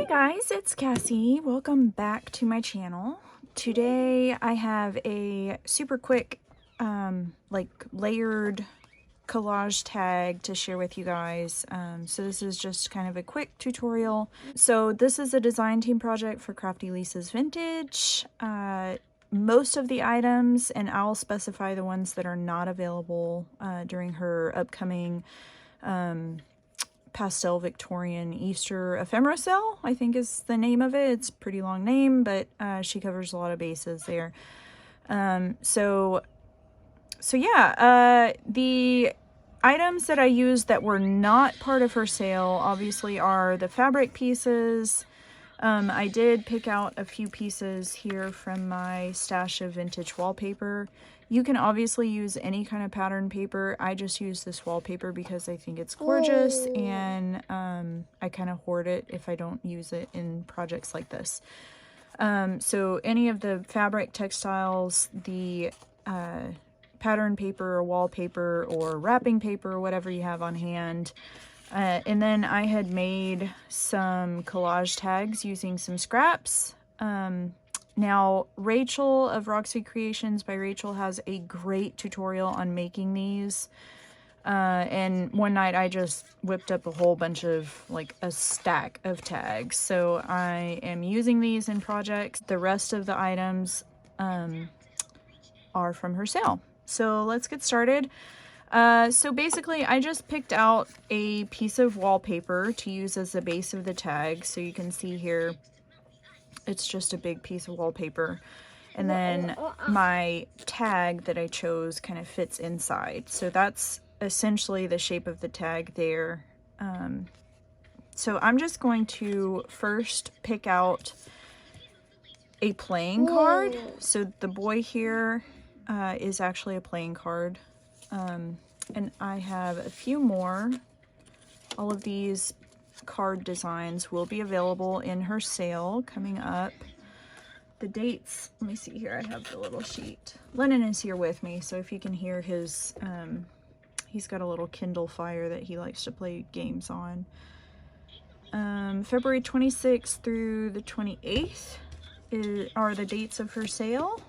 guys, it's Cassie. Welcome back to my channel. Today I have a super quick like layered collage tag to share with you guys. So this is just kind of a quick tutorial. So this is a design team project for Crafty Lisa's Vintage. Most of the items, and I'll specify the ones that are not available during her upcoming pastel Victorian Easter ephemera sale, I think is the name of it. It's a pretty long name, but she covers a lot of bases there. So yeah, the items that I used that were not part of her sale obviously are the fabric pieces. I did pick out a few pieces here from my stash of vintage wallpaper. You can obviously use any kind of pattern paper. I just use this wallpaper because I think it's gorgeous, and I kind of hoard it if I don't use it in projects like this. So any of the fabric, textiles, the pattern paper or wallpaper or wrapping paper or whatever you have on hand. And then I had made some collage tags using some scraps. Now, Rachel of Roxy Creations by Rachel has a great tutorial on making these. And one night I just whipped up a whole bunch of, like, a stack of tags. So I am using these in projects. The rest of the items are from her sale. So let's get started. So basically I just picked out a piece of wallpaper to use as the base of the tag. So you can see here, it's just a big piece of wallpaper. And then my tag that I chose kind of fits inside. So that's essentially the shape of the tag there. So I'm just going to first pick out a playing card. So the boy here is actually a playing card. And I have a few more. All of these card designs will be available in her sale coming up. The dates, let me see here, I have the little sheet. Lennon is here with me, so if you can hear his, he's got a little Kindle Fire that he likes to play games on. February 26th through the 28th are the dates of her sale.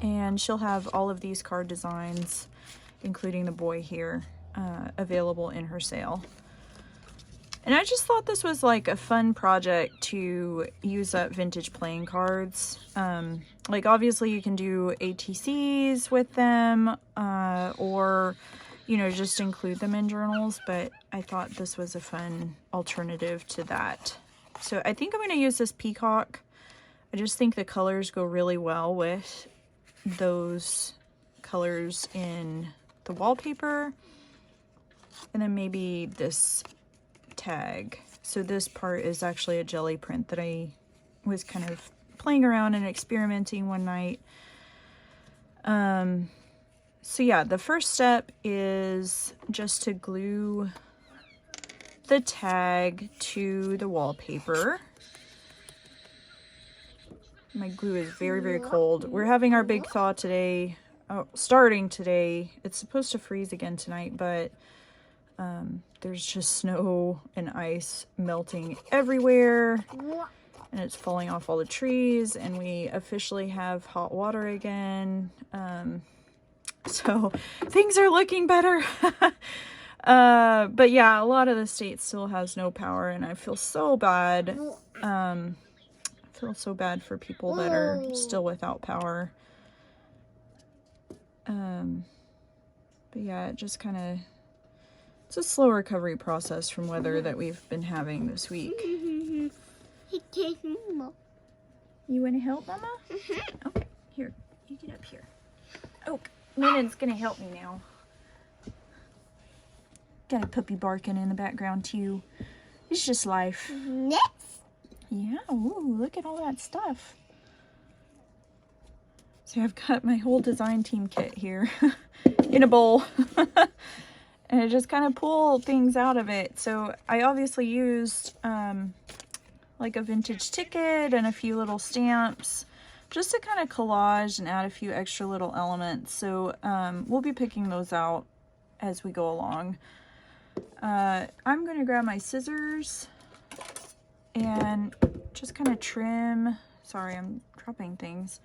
And she'll have all of these card designs, including the boy here, available in her sale. And I just thought this was like a fun project to use up vintage playing cards. Like obviously you can do ATCs with them, or, you know, just include them in journals, but I thought this was a fun alternative to that. So I think I'm going to use this peacock. I just think the colors go really well with those colors in the wallpaper, and then maybe this tag. So this part is actually a jelly print that I was kind of playing around and experimenting one night. So yeah, the first step is just to glue the tag to the wallpaper. My glue is very, very cold. We're having our big thaw today. Oh, starting today. It's supposed to freeze again tonight, but there's just snow and ice melting everywhere. And it's falling off all the trees. And we officially have hot water again. So things are looking better. But yeah, a lot of the state still has no power. And I feel so bad. Feel so bad for people that are still without power. But yeah, it just kind of, it's a slow recovery process from weather that we've been having this week. You want to help, Mama? Okay, here, you get up here. Oh, Lennon's gonna help me now. Got a puppy barking in the background too. It's just life. Yeah, ooh, look at all that stuff. So I've got my whole design team kit here in a bowl. And I just kind of pull things out of it. So I obviously used like a vintage ticket and a few little stamps just to kind of collage and add a few extra little elements. So we'll be picking those out as we go along. I'm going to grab my scissors and just kind of trim. Sorry, I'm dropping things.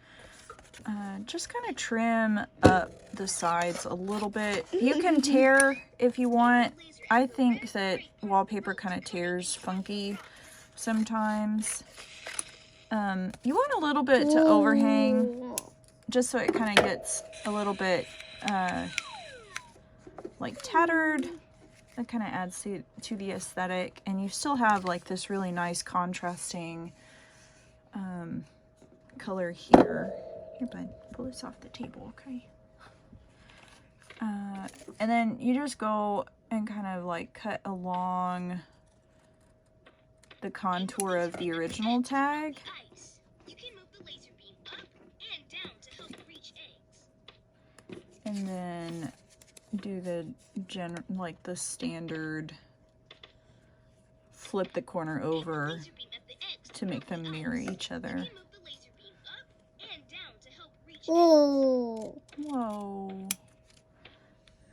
Just kind of trim up the sides a little bit. You can tear if you want. I think that wallpaper kind of tears funky sometimes. You want a little bit to overhang, just so it kind of gets a little bit like tattered. That kind of adds to the aesthetic, and you still have like this really nice contrasting color here. Here, bud, pull this off the table, okay? And then you just go and kind of like cut along the contour of the original tag. And then do the like the standard flip the corner over to make them mirror each other. Whoa. Whoa.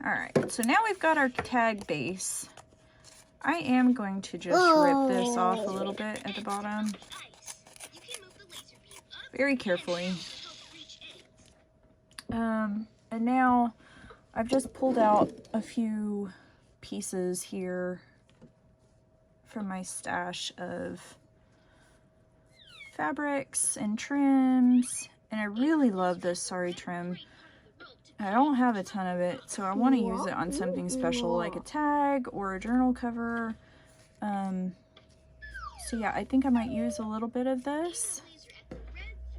Alright, so now we've got our tag base. I am going to just rip this off a little bit at the bottom. Very carefully. And now I've just pulled out a few pieces here from my stash of fabrics and trims. And I really love this sari trim. I don't have a ton of it, so I want to use it on something special like a tag or a journal cover. So yeah, I think I might use a little bit of this.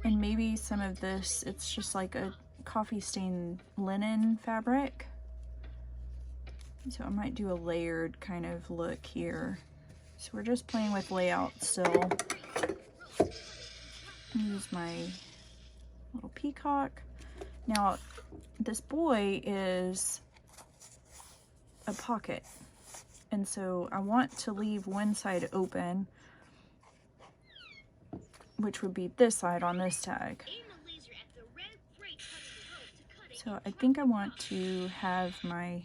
And maybe some of this, it's just like a coffee stain linen fabric. So I might do a layered kind of look here. So we're just playing with layout still. Use my little peacock. Now this boy is a pocket, and so I want to leave one side open, which would be this side on this tag. So I think I want to have my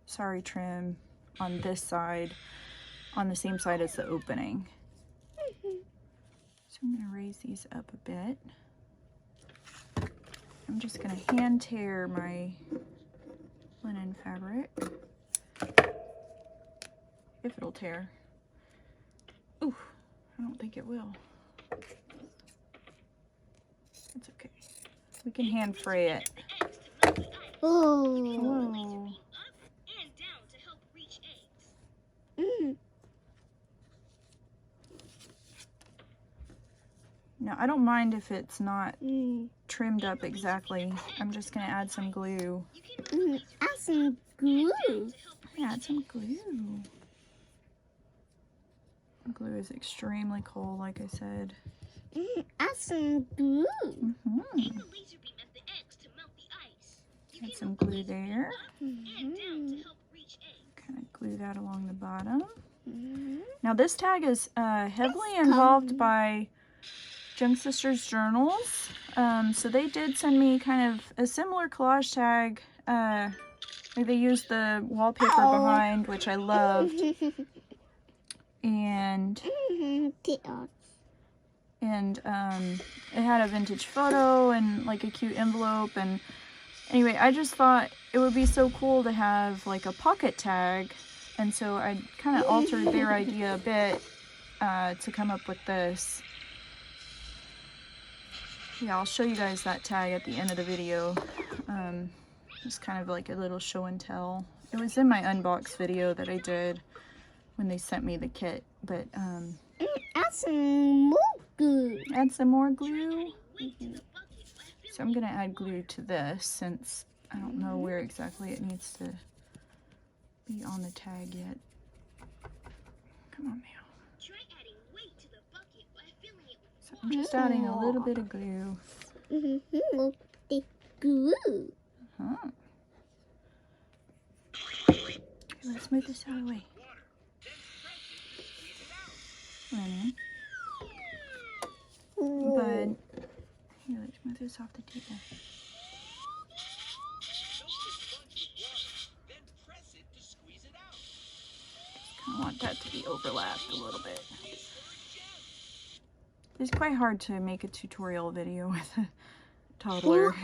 sari trim on this side, on the same side as the opening. So I'm going to raise these up a bit. I'm just going to hand tear my linen fabric, if it'll tear. Ooh, I don't think it will. It's okay. We can hand fray it. Oh. Whoa. Now, I don't mind if it's not trimmed up exactly. I'm just going to add some glue. Add some glue. Add some glue. Glue is extremely cold, like I said. Add some glue. Add some glue there. Kind of glue that along the bottom. Now, this tag is heavily involved by Junk Sisters journals. So they did send me kind of a similar collage tag. They used the wallpaper behind, which I loved. And it had a vintage photo and like a cute envelope. And anyway, I just thought it would be so cool to have like a pocket tag. And so I kind of altered their idea a bit to come up with this. Yeah, I'll show you guys that tag at the end of the video. It's kind of like a little show and tell. It was in my unbox video that I did when they sent me the kit, but add some more glue. Add some more glue. So I'm gonna add glue to this since I don't know where exactly it needs to be on the tag yet. Come on now. So I'm just adding a little bit of glue. The glue. Okay, let's move this out of the way. Linen. Bud. Here, let's move this off the table. Just kind of want that to be overlapped a little bit. It's quite hard to make a tutorial video with a toddler.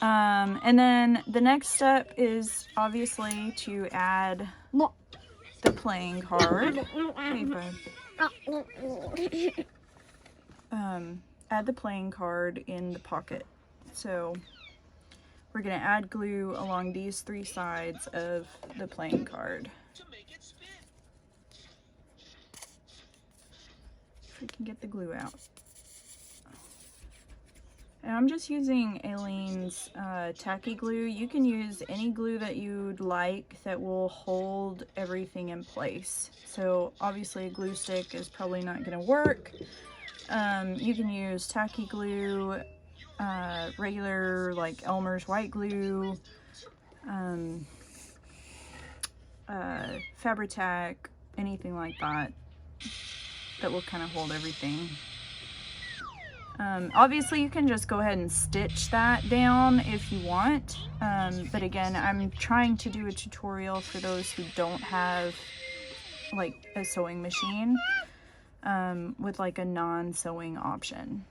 And then the next step is obviously to add the playing card. Hey, bud. Add the playing card in the pocket. So we're going to add glue along these 3 sides of the playing card. If we can get the glue out. And I'm just using Aileen's tacky glue. You can use any glue that you'd like that will hold everything in place. So obviously a glue stick is probably not going to work. You can use tacky glue, regular like Elmer's white glue, Fabri-Tac, anything like that that will kind of hold everything. Obviously you can just go ahead and stitch that down if you want, but again, I'm trying to do a tutorial for those who don't have like a sewing machine, with like a non-sewing option.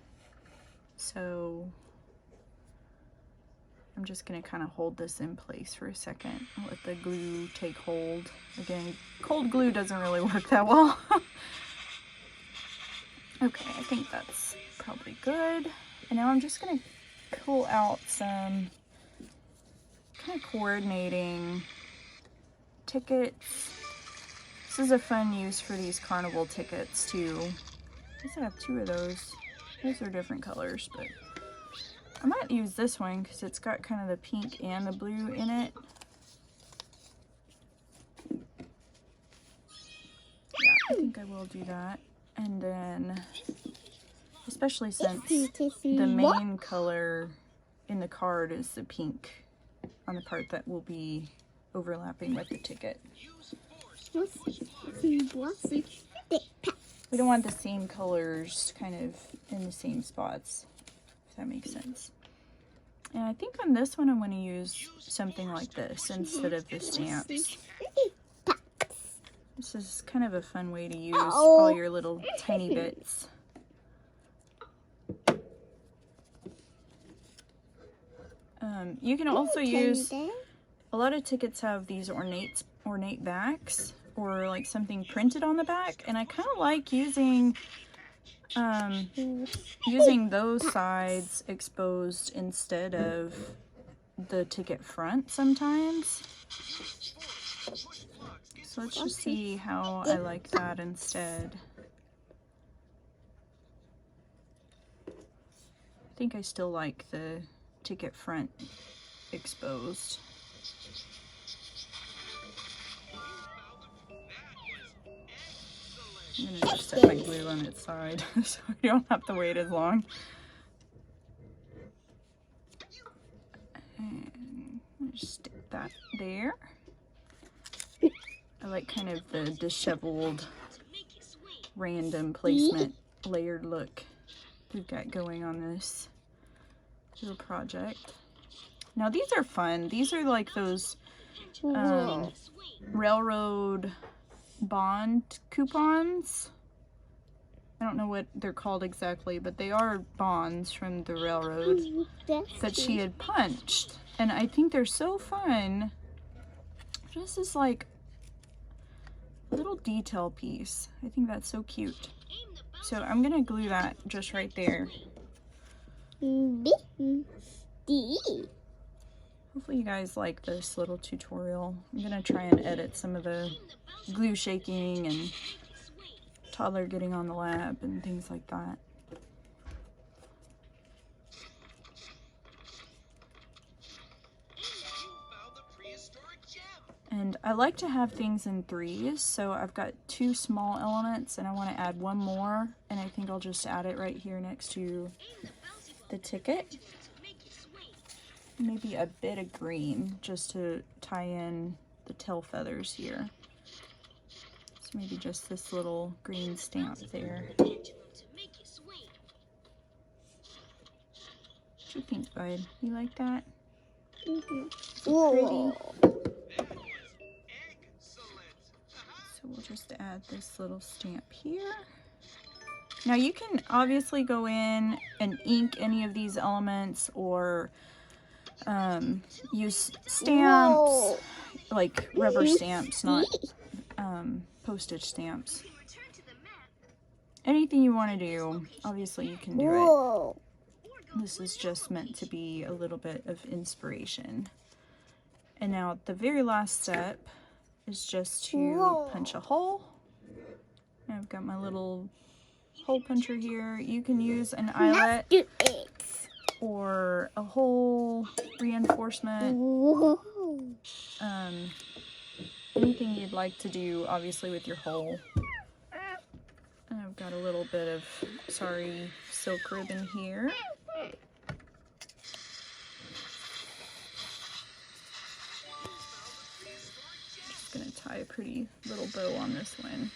So I'm just going to kind of hold this in place for a second and let the glue take hold. Again, cold glue doesn't really work that well. Okay, I think that's probably good. And now I'm just going to pull out some kind of coordinating tickets. This is a fun use for these carnival tickets too. I guess I have 2 of those. Those are different colors, but I might use this one because it's got kind of the pink and the blue in it. Yeah, I think I will do that. And then, especially since the main color in the card is the pink on the part that will be overlapping with the ticket. We don't want the same colors kind of in the same spots, if that makes sense. And I think on this one I'm going to use something like this instead of the stamps. This is kind of a fun way to use all your little tiny bits. You can also use, a lot of tickets have these ornate backs or like something printed on the back, and I kind of like using those sides exposed instead of the ticket front sometimes. So let's just see how I like that instead. I think I still like the ticket front exposed. I'm gonna just set my glue on its side so you don't have to wait as long. And just stick that there. I like kind of the disheveled, random placement, layered look we've got going on this little project. Now these are fun. These are like those railroad bond coupons. I don't know what they're called exactly, but they are bonds from the railroad that she had punched. And I think they're so fun. This is like a little detail piece. I think that's so cute. So I'm gonna glue that just right there. Hopefully you guys like this little tutorial. I'm gonna try and edit some of the glue shaking and toddler getting on the lap and things like that. And I like to have things in 3s, so I've got 2 small elements and I want to add 1 more, and I think I'll just add it right here next to the ticket. Maybe a bit of green just to tie in the tail feathers here. So maybe just this little green stamp there. What do you think, bud? You like that? Pretty. So we'll just add this little stamp here. Now you can obviously go in and ink any of these elements or use stamps, Whoa. like rubber stamps, not postage stamps. Anything you want to do, obviously you can do it. Whoa. This is just meant to be a little bit of inspiration. And now the very last step is just to Whoa. punch a hole. And I've got my little hole puncher here. You can use an eyelet Do it. or a hole reinforcement. Whoa. Anything you'd like to do, obviously, with your hole. And I've got a little bit of, sorry, silk ribbon here. Just gonna tie a pretty little bow on this one.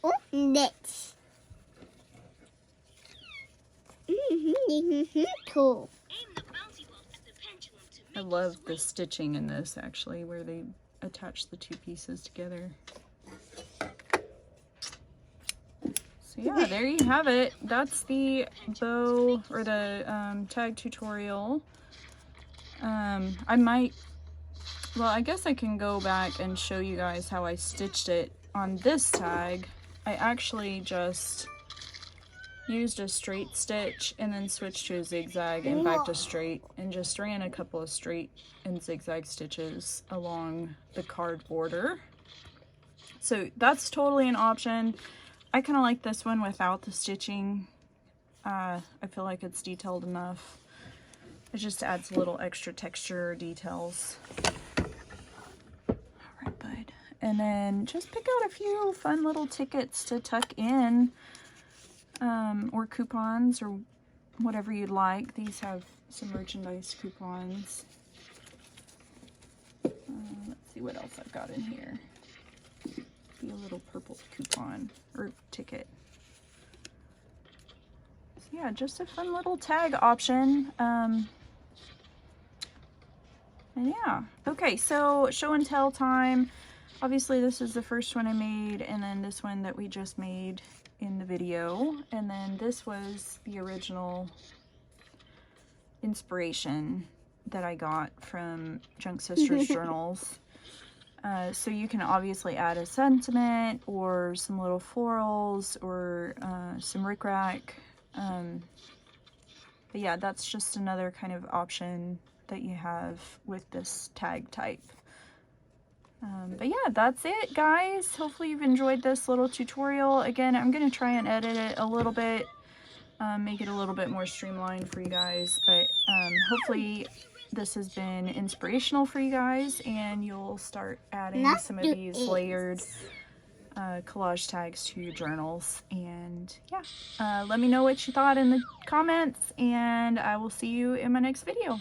Oh, next. Cool. I love the stitching in this, actually, where they attach the two pieces together. So yeah, there you have it. That's the bow or the tag tutorial. I guess I can go back and show you guys how I stitched it on this tag. I actually just used a straight stitch and then switched to a zigzag and back to straight, and just ran a couple of straight and zigzag stitches along the card border. So that's totally an option. I kind of like this one without the stitching. I feel like it's detailed enough. It just adds a little extra texture or details. All right, bud. And then just pick out a few fun little tickets to tuck in, or coupons or whatever you'd like. These have some merchandise coupons. Let's see what else I've got in here. Be a little purple coupon or ticket. So yeah, just a fun little tag option. And yeah, okay, so show and tell time. Obviously this is the first one I made, and then this one that we just made in the video, and then this was the original inspiration that I got from Junk Sisters journals. So you can obviously add a sentiment or some little florals or some rickrack. But yeah, that's just another kind of option that you have with this tag type. But yeah, that's it, guys. Hopefully you've enjoyed this little tutorial. Again, I'm going to try and edit it a little bit, make it a little bit more streamlined for you guys. But hopefully this has been inspirational for you guys, and you'll start adding some of these layered collage tags to your journals. And yeah, let me know what you thought in the comments, and I will see you in my next video.